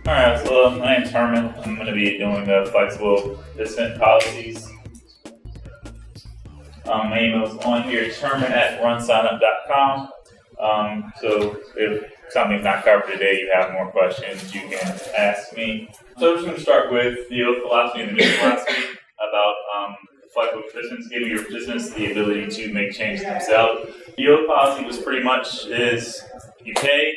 Alright, so my name's Herman. I'm going to be doing flexible participant policies. My email is on here. It's Herman@RunSignup.com. So if something's not covered today, you have more questions, you can ask me. So I'm just going to start with the old philosophy and the new philosophy about flexible participants, giving your participants the ability to make changes themselves. The old policy was pretty much is you pay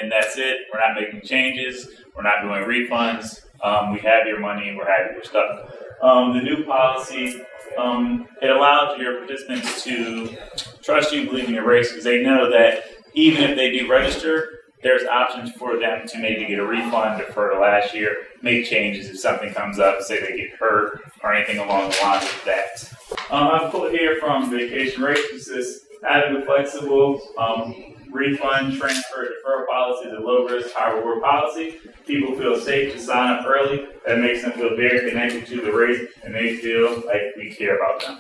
and that's it. We're not making changes. We're not doing refunds. We have your money. We're happy with stuff. The new policy, it allows your participants to trust you, believe in your race, because they know that even if they do register, there's options for them to maybe get a refund, defer to last year, make changes if something comes up, say they get hurt or anything along the lines of that. I've pulled here from Vacation Race. It says having a flexible refund, transfer, deferral policy is a low-risk, high-reward policy. People feel safe to sign up early. That makes them feel very connected to the race, and they feel like we care about them.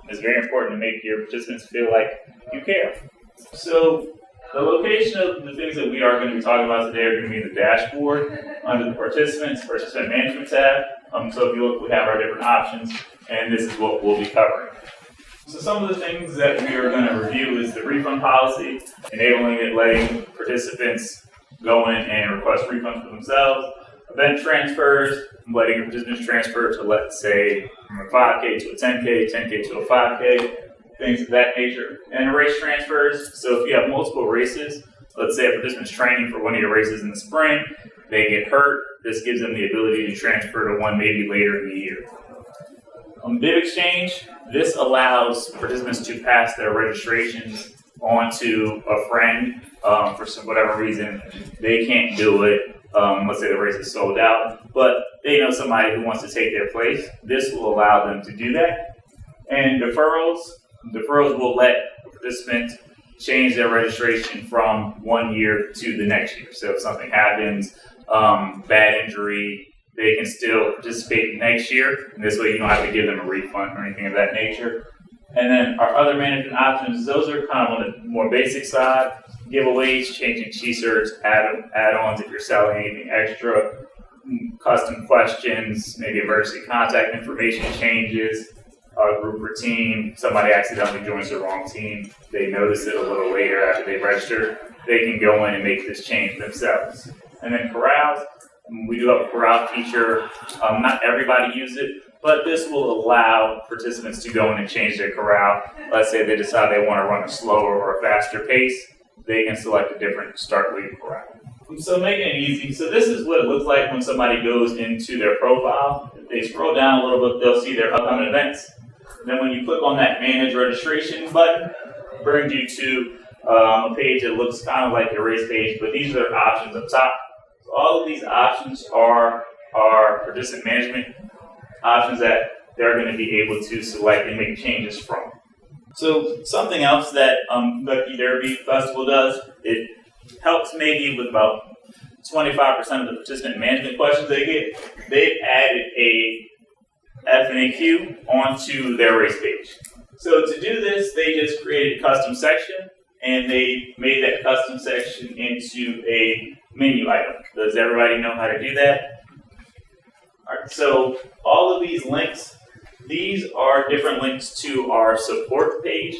It's very important to make your participants feel like you care. So the location of the things that we are going to be talking about today are going to be in the dashboard under the participant management tab. So if you look, we have our different options, and this is what we'll be covering. So some of the things that we are going to review is the refund policy, enabling it, letting participants go in and request refunds for themselves. Event transfers, letting participants transfer to, let's say, from a 5K to a 10K, 10K to a 5K, things of that nature. And race transfers, so if you have multiple races, let's say a participant's training for one of your races in the spring, they get hurt, this gives them the ability to transfer to one maybe later in the year. Bid exchange, this allows participants to pass their registrations on to a friend for whatever reason. They can't do it. Let's say the race is sold out, but they know somebody who wants to take their place. This will allow them to do that. And deferrals will let a participant change their registration from 1 year to the next year. So if something happens, bad injury, they can still participate next year, and this way you don't have to give them a refund or anything of that nature. And then our other management options, those are kind of on the more basic side. Giveaways, changing t-shirts, add-ons if you're selling anything extra, custom questions, maybe emergency contact information changes, a group or team, somebody accidentally joins the wrong team, they notice it a little later after they register, they can go in and make this change themselves. And then corrals, we do have a corral feature. Not everybody uses it, but this will allow participants to go in and change their corral. Let's say they decide they want to run a slower or a faster pace, they can select a different start weight corral. So making it easy. So this is what it looks like when somebody goes into their profile. If they scroll down a little bit, they'll see their upcoming events. Then when you click on that Manage Registration button, it brings you to a page that looks kind of like your race page, but these are the options up top. So all of these options are participant management options that they're going to be able to select and make changes from. So something else that Lucky Derby Festival does, it helps maybe with about 25% of the participant management questions they get. They've added a FAQ onto their race page. So to do this, they just created a custom section, and they made that custom section into a menu item. Does everybody know how to do that? All right, so all of these links, these are different links to our support page.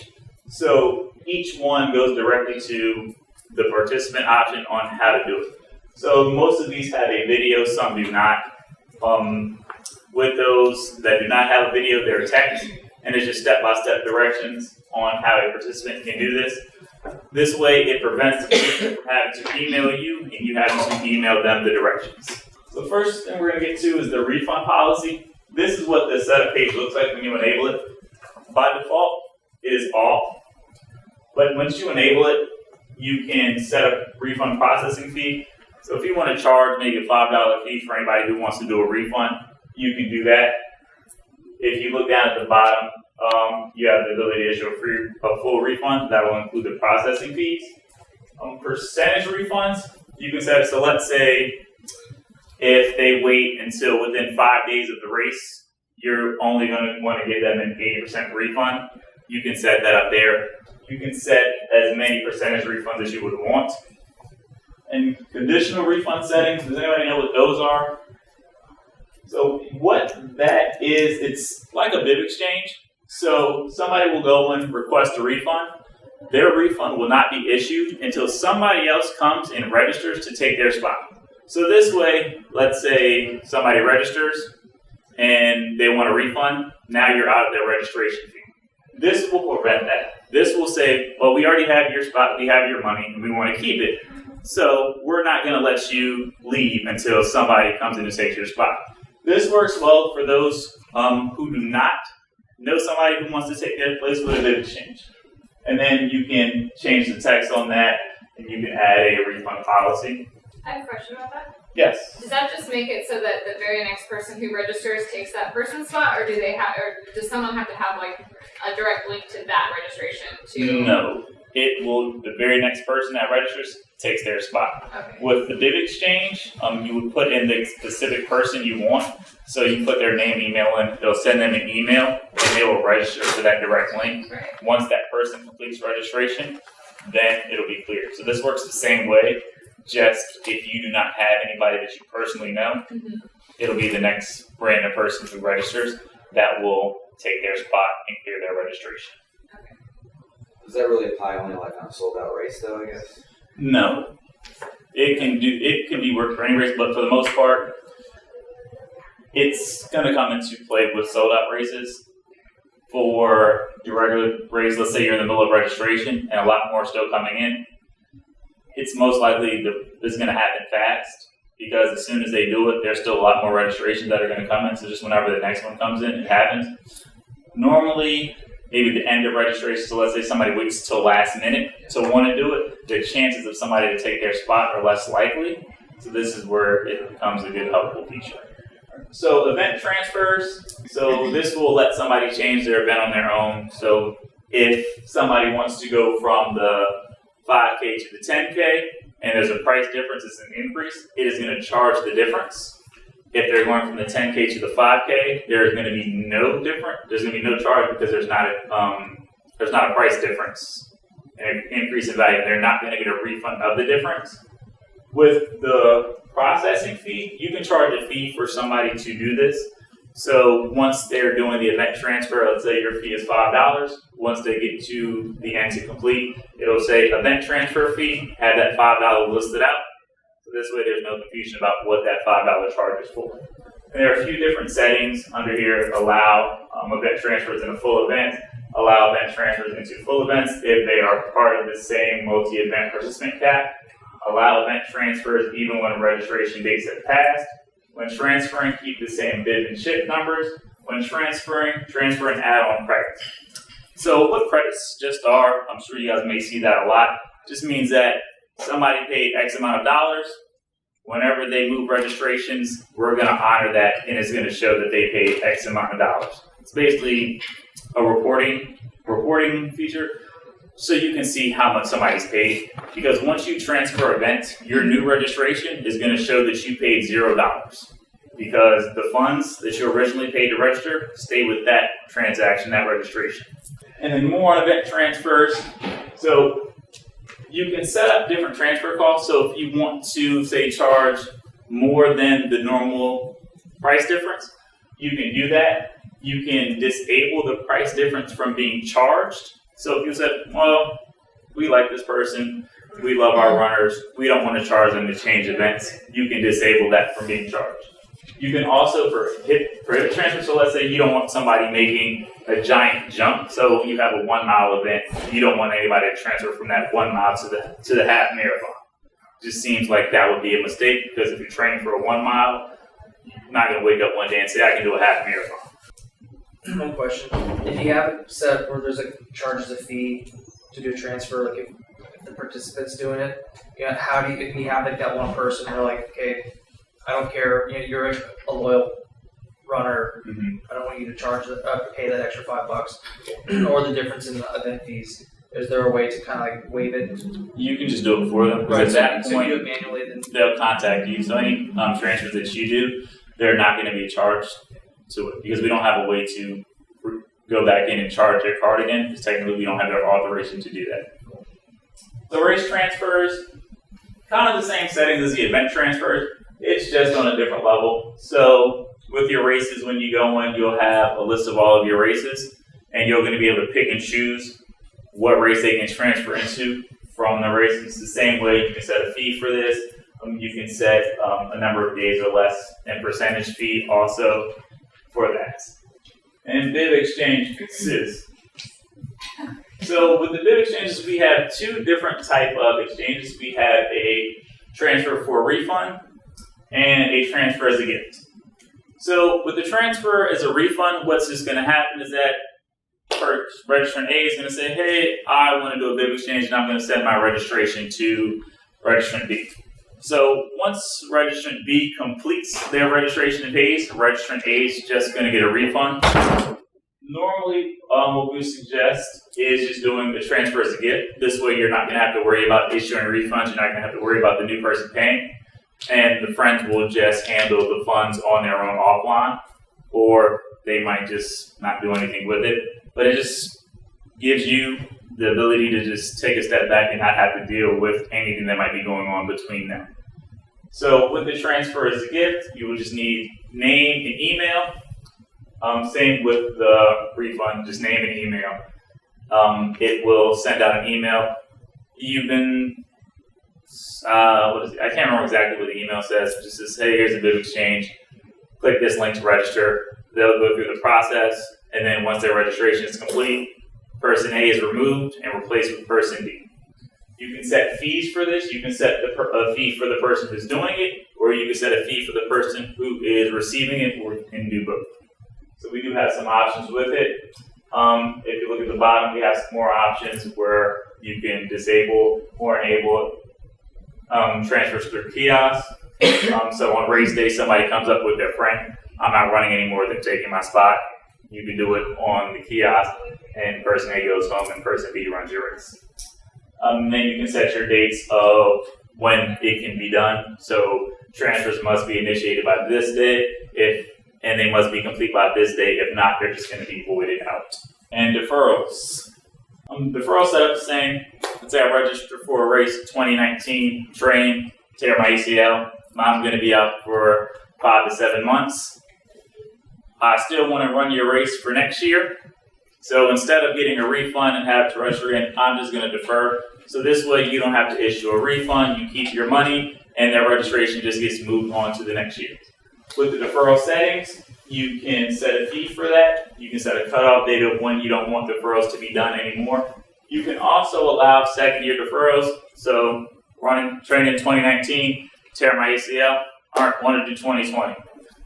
So each one goes directly to the participant option on how to do it. So most of these have a video, some do not. With those that do not have a video, they're text, and it's just step-by-step directions on how a participant can do this. This way, it prevents the participant from having to email you, and you having to email them the directions. So the first thing we're going to get to is the refund policy. This is what the setup page looks like when you enable it. By default, it is off. But once you enable it, you can set a refund processing fee. So if you want to charge maybe a $5 fee for anybody who wants to do a refund, you can do that. If you look down at the bottom, you have the ability to issue a full refund. That will include the processing fees. Percentage refunds, you can set it. So let's say if they wait until within 5 days of the race, you're only going to want to give them an 80% refund. You can set that up there. You can set as many percentage refunds as you would want. And conditional refund settings, does anybody know what those are? So what that is, it's like a bib exchange. So somebody will go and request a refund. Their refund will not be issued until somebody else comes and registers to take their spot. So this way, let's say somebody registers and they want a refund. Now you're out of their registration fee. This will prevent that. This will say, well, we already have your spot, we have your money, and we want to keep it. So we're not going to let you leave until somebody comes in and takes your spot. This works well for those who do not know somebody who wants to take their place with a bib exchange. And then you can change the text on that, and you can add a refund policy. I have a question about that. Yes. Does that just make it so that the very next person who registers takes that person's spot, or does someone have to have like a direct link to that registration too? No. It will. The very next person that registers takes their spot. Okay. With the bib exchange, you would put in the specific person you want. So you put their name, email in. They'll send them an email, and they will register to that direct link. Right. Once that person completes registration, then it'll be clear. So this works the same way. Just if you do not have anybody that you personally know, it'll be the next random person who registers that will take their spot and clear their registration. Okay. Does that really apply only like on a sold out race though, I guess? No. It can be worked for any race, but for the most part, it's going to come into play with sold out races. For your regular race, let's say you're in the middle of registration and a lot more still coming in, it's most likely this is going to happen fast because as soon as they do it, there's still a lot more registrations that are going to come in. So just whenever the next one comes in, it happens. Normally, maybe the end of registration, so let's say somebody waits till last minute to want to do it, the chances of somebody to take their spot are less likely. So this is where it becomes a good helpful feature. So event transfers, so this will let somebody change their event on their own. So if somebody wants to go from the 5K to the 10K and there's a price difference, it's an increase, it is going to charge the difference. If they're going from the 10K to the 5K, there's going to be no difference. There's going to be no charge because there's not a price difference, an increase in value. They're not going to get a refund of the difference. With the processing fee, you can charge a fee for somebody to do this. So once they're doing the event transfer, let's say your fee is $5. Once they get to the end to complete, it'll say event transfer fee, have that $5 listed out. So this way there's no confusion about what that $5 charge is for. And there are a few different settings under here. Allow event transfers in a full event, allow event transfers into full events if they are part of the same multi-event participant cap, allow event transfers even when registration dates have passed. When transferring, keep the same bid and ship numbers. When transfer and add-on credits. So what credits just are, I'm sure you guys may see that a lot, just means that somebody paid X amount of dollars. Whenever they move registrations, we're going to honor that, and it's going to show that they paid X amount of dollars. It's basically a reporting feature, so you can see how much somebody's paid. Because once you transfer events, your new registration is going to show that you paid $0. Because the funds that you originally paid to register stay with that transaction, that registration. And then more on event transfers. So you can set up different transfer costs. So if you want to, say, charge more than the normal price difference, you can do that. You can disable the price difference from being charged. So if you said, well, we like this person, we love our runners, we don't want to charge them to change events, you can disable that from being charged. You can also prohibit transfer. So let's say you don't want somebody making a giant jump. So you have a 1 mile event. You don't want anybody to transfer from that 1 mile to the half marathon. It just seems like that would be a mistake because if you're training for a 1 mile, you're not going to wake up one day and say, I can do a half marathon. One question. If you have it set where there's charges a fee to do a transfer, like if the participant's doing it, how do you, if you have that one person who are like, okay, I don't care, you're a loyal runner, I don't want you to pay that extra $5, or the difference in the event fees. Is there a way to kind of waive it? You can just do it for them. Right, at that so point, you do it manually, then they'll contact you. So any transfers that you do, they're not going to be charged to it because we don't have a way to go back in and charge their card again because technically we don't have their authorization to do that. So race transfers, kind of the same settings as the event transfers. It's just on a different level. So with your races, when you go in, you'll have a list of all of your races, and you're going to be able to pick and choose what race they can transfer into from the race. It's the same way you can set a fee for this. You can set a number of days or less and percentage fee also for that. And bib exchange consists. So with the bib exchanges, we have two different type of exchanges. We have a transfer for a refund and a transfer as a gift. So with the transfer as a refund, what's just going to happen is that registrant A is going to say, hey, I want to do a bib exchange, and I'm going to send my registration to registrant B. So once registrant B completes their registration and pays, registrant A is just going to get a refund. Normally, what we suggest is just doing the transfer as a gift. This way you're not going to have to worry about issuing refunds. You're not going to have to worry about the new person paying. And the friends will just handle the funds on their own offline, or they might just not do anything with it. But it just gives you the ability to just take a step back and not have to deal with anything that might be going on between them. So with the transfer as a gift, you will just need name and email. Same with the refund, just name and email. It will send out an email. You can, I can't remember exactly what the email says. It just says, hey, here's a bib exchange. Click this link to register. They'll go through the process, and then once their registration is complete, person A is removed and replaced with person B. You can set fees for this. You can set a fee for the person who's doing it, or you can set a fee for the person who is receiving it, or you can do both. So we do have some options with it. If you look at the bottom, we have some more options where you can disable or enable transfers through kiosks. So on race day, somebody comes up with their friend. I'm not running anymore, they're taking my spot. You can do it on the kiosk, and person A goes home and person B runs your race. Then you can set your dates of when it can be done. So transfers must be initiated by this day, and they must be complete by this day. If not, they're just going to be voided out. And deferrals. Deferral setup is the same. Let's say I register for a race 2019, train, tear my ACL. I'm going to be out for 5 to 7 months. I still want to run your race for next year. So instead of getting a refund and have to register in, I'm just going to defer. So this way you don't have to issue a refund, you keep your money, and their registration just gets moved on to the next year. With the deferral settings, you can set a fee for that. You can set a cutoff date of when you don't want deferrals to be done anymore. You can also allow second-year deferrals. So training in 2019, tear my ACL, want to do 2020.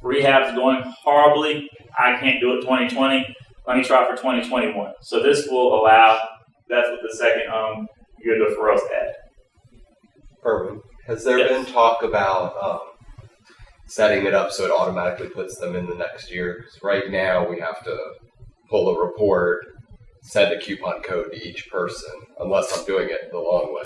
Rehab's going horribly. I can't do it 2020. Let me try for 2021. So this will allow, that's what the second year deferrals add. Irwin, has there been talk about setting it up so it automatically puts them in the next year? Because right now we have to pull a report, send a coupon code to each person, unless I'm doing it the long way.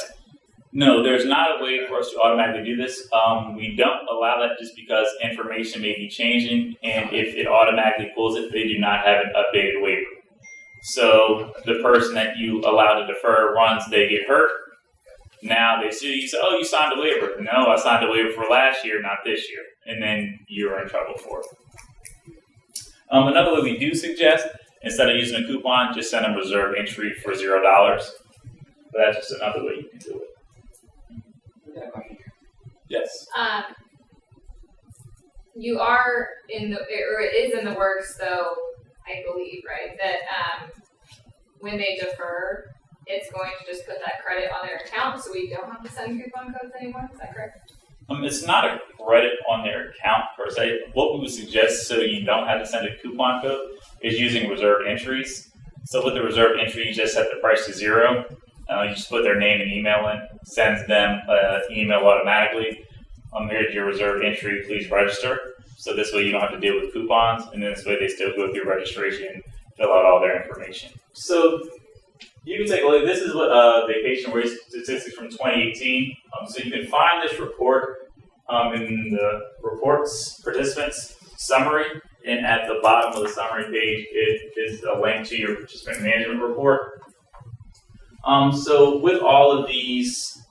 No, there's not a way for us to automatically do this. We don't allow that just because information may be changing, and if it automatically pulls it, they do not have an updated waiver. So the person that you allow to defer runs, they get hurt. Now they sue you, say, oh, you signed a waiver. No, I signed a waiver for last year, not this year. And then you're in trouble for it. Another way we do suggest, instead of using a coupon, just send a reserve entry for $0. But that's just another way you can do it. Yes. You are it is in the works, though, I believe, right? That when they defer, it's going to just put that credit on their account, so we don't have to send coupon codes anymore. Is that correct? It's not a credit on their account per se. What we would suggest, so you don't have to send a coupon code, is using reserve entries. So with the reserve entry, you just set the price to 0. You just put their name and email in, sends them an email automatically. Here's your reserve entry, please register. So this way you don't have to deal with coupons, and then this way they still go through registration, fill out all their information. So you can take a look. This is what vacation race statistics from 2018. So you can find this report in the reports participants summary, and at the bottom of the summary page, it is a link to your participant management report. So with all of these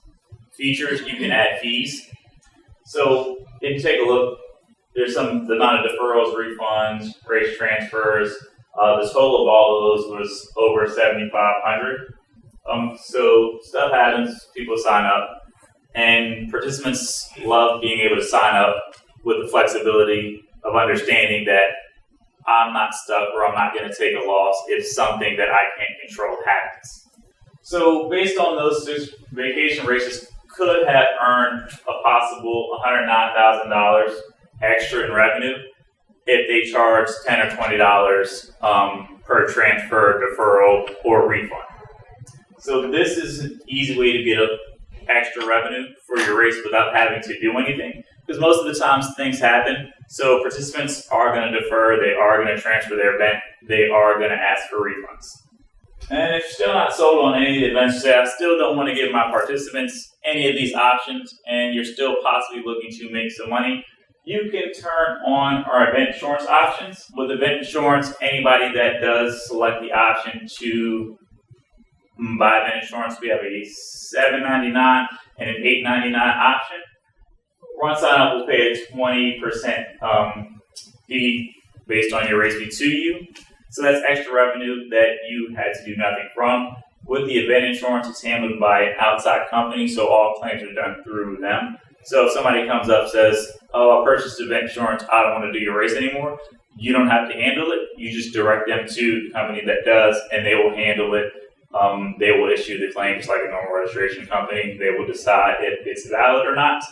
features, you can add fees. So if you take a look, there's the amount of deferrals, refunds, race transfers. The total of all of those was over 7,500. So stuff happens, people sign up, and participants love being able to sign up with the flexibility of understanding that I'm not stuck or I'm not going to take a loss if something that I can't control happens. So based on those 6 vacation races could have earned a possible $109,000 extra in revenue if they charged $10 or $20 per transfer, deferral, or refund. So this is an easy way to get extra revenue for your race without having to do anything. Because most of the times things happen. So participants are going to defer, they are going to transfer their event, they are going to ask for refunds. And if you're still not sold on any of the events, say I still don't want to give my participants any of these options, and you're still possibly looking to make some money, you can turn on our event insurance options. With event insurance, anybody that does select the option to buy event insurance, we have a $7.99 and an $8.99 option. RunSignup will pay a 20% fee based on your race fee to you. So that's extra revenue that you had to do nothing from. With the event insurance, it's handled by an outside company, so all claims are done through them. So if somebody comes up and says, oh, I purchased event insurance, I don't want to do your race anymore, you don't have to handle it. You just direct them to the company that does, and they will handle it. They will issue the claim just like a normal registration company. They will decide if it's valid or not.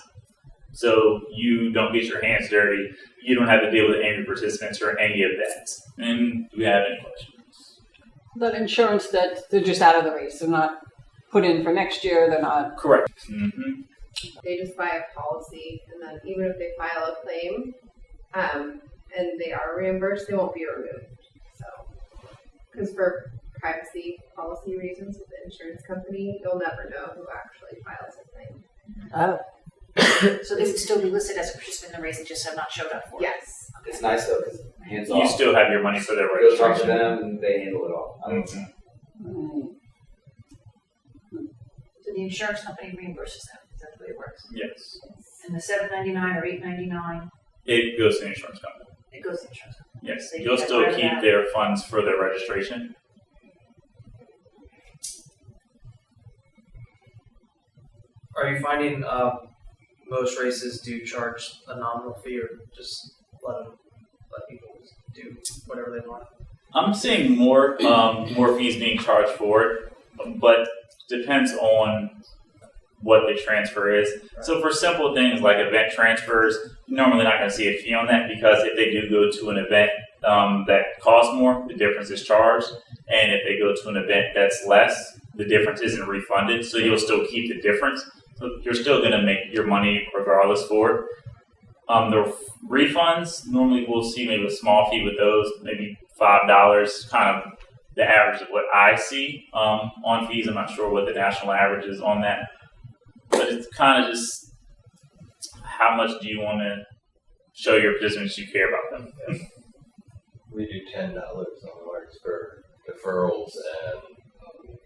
So you don't get your hands dirty. You don't have to deal with any participants or any of that. And do we have any questions? That insurance that they're just out of the race. They're not put in for next year. They're not. Correct. Mm-hmm. They just buy a policy, and then even if they file a claim and they are reimbursed, they won't be removed. So, because for privacy policy reasons with the insurance company, you'll never know who actually files a claim. Oh. So they would still be listed as a participant in the race and just have not showed up for it? Yes. It's nice though, because hands You off. still have your money for their Go talk to registration. them, and they handle it all. Mm-hmm. So the insurance company reimburses them? Is that the way it works? Yes. And the $7.99 or $8.99, It goes to the insurance company. it goes to the insurance company? Yes. So you You'll get still rid of keep that. their funds for their registration. Are you finding most races do charge a nominal fee, or just let people do whatever they want? I'm seeing more fees being charged for it, but depends on what the transfer is. So for simple things like event transfers, you're normally not going to see a fee on that, because if they do go to an event that costs more, the difference is charged. And if they go to an event that's less, the difference isn't refunded. So you'll still keep the difference. So you're still going to make your money regardless for it. The refunds, normally we'll see maybe a small fee with those, maybe $5, kind of the average of what I see on fees. I'm not sure what the national average is on that. But it's kind of just how much do you want to show your participants you care about them. We do $10 on ours for deferrals and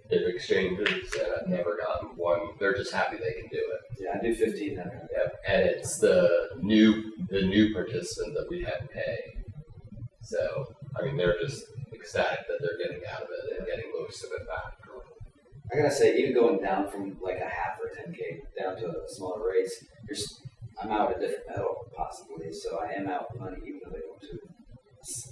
if exchanges, and I've never gotten one. They're just happy they can do it. Yeah, I do 15. Then. Yep. And it's the new participant that we had to pay. So I mean, they're just ecstatic that they're getting out of it and getting most of it back. I gotta say, even going down from like a half or 10K down to a smaller race, I'm out a different medal possibly. So I am out money even though they go to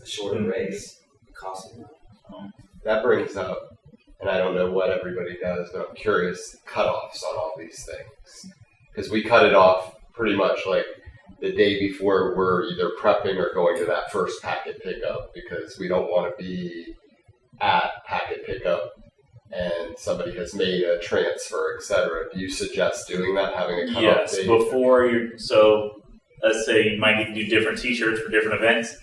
a shorter race. It costs me money. That brings up, and I don't know what everybody does, but I'm curious, cutoffs on all these things. Because we cut it off pretty much like the day before we're either prepping or going to that first packet pickup, because we don't want to be at packet pickup and somebody has made a transfer, etc. Do you suggest doing that, having a cutoff Yes, date? before so let's say you might need to do different t-shirts for different events.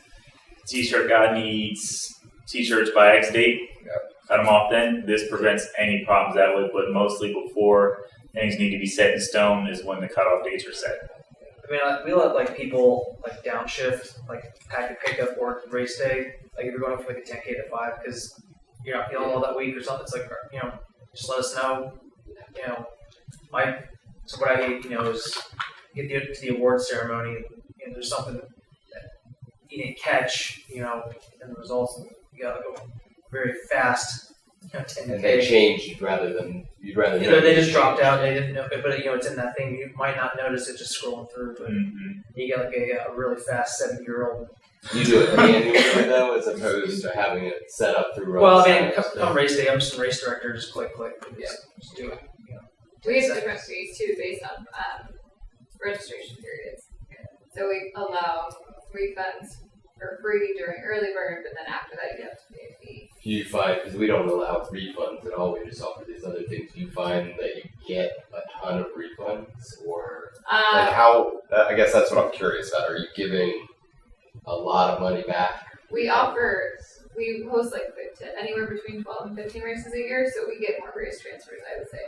T-shirt guy needs t-shirts by X date. Yep. Cut them off then. This prevents any problems that way, but mostly before things need to be set in stone is when the cutoff dates are set. I mean, we let people downshift, packet pickup or race day. Like if you're going for a 10K to 5 because you're not feeling well that week or something, it's just let us know. My So what I hate, is get to the award ceremony, and there's something that you didn't catch, in the results, and you got like a very fast, 10K. And they changed you'd rather They just dropped out. They didn't know, but it's in that thing. You might not notice it just scrolling through, but you get like a really fast 7-year-old. You do it manually though, as opposed to having it set up through. Well, I mean, come race day. I'm just a race director. Just click, just do it. We have different fees too based on registration periods. So we allow refunds for free during early bird, but then after that you have to pay a fee. Do you find, because we don't allow refunds at all, we just offer these other things, do you find that you get a ton of refunds? Or like how, I guess that's what I'm curious about. Are you giving a lot of money back? We host like anywhere between 12 and 15 races a year, so we get more race transfers, I would say,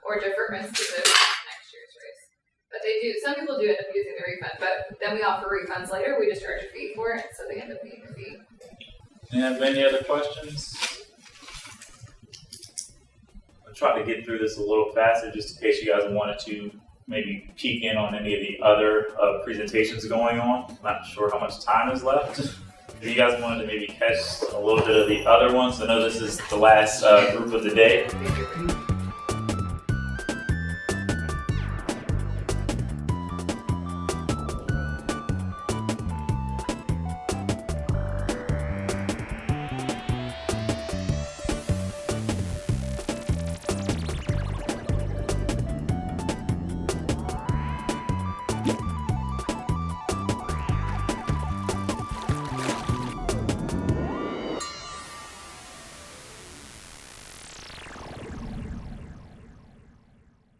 or deferments to the next year's race. But some people do end up using the refund, but then we offer refunds later. We just charge a fee for it, so they end up paying a fee. And any other questions? I'll try to get through this a little faster just in case you guys wanted to maybe peek in on any of the other presentations going on. Not sure how much time is left. If you guys wanted to maybe catch a little bit of the other ones, I know this is the last group of the day.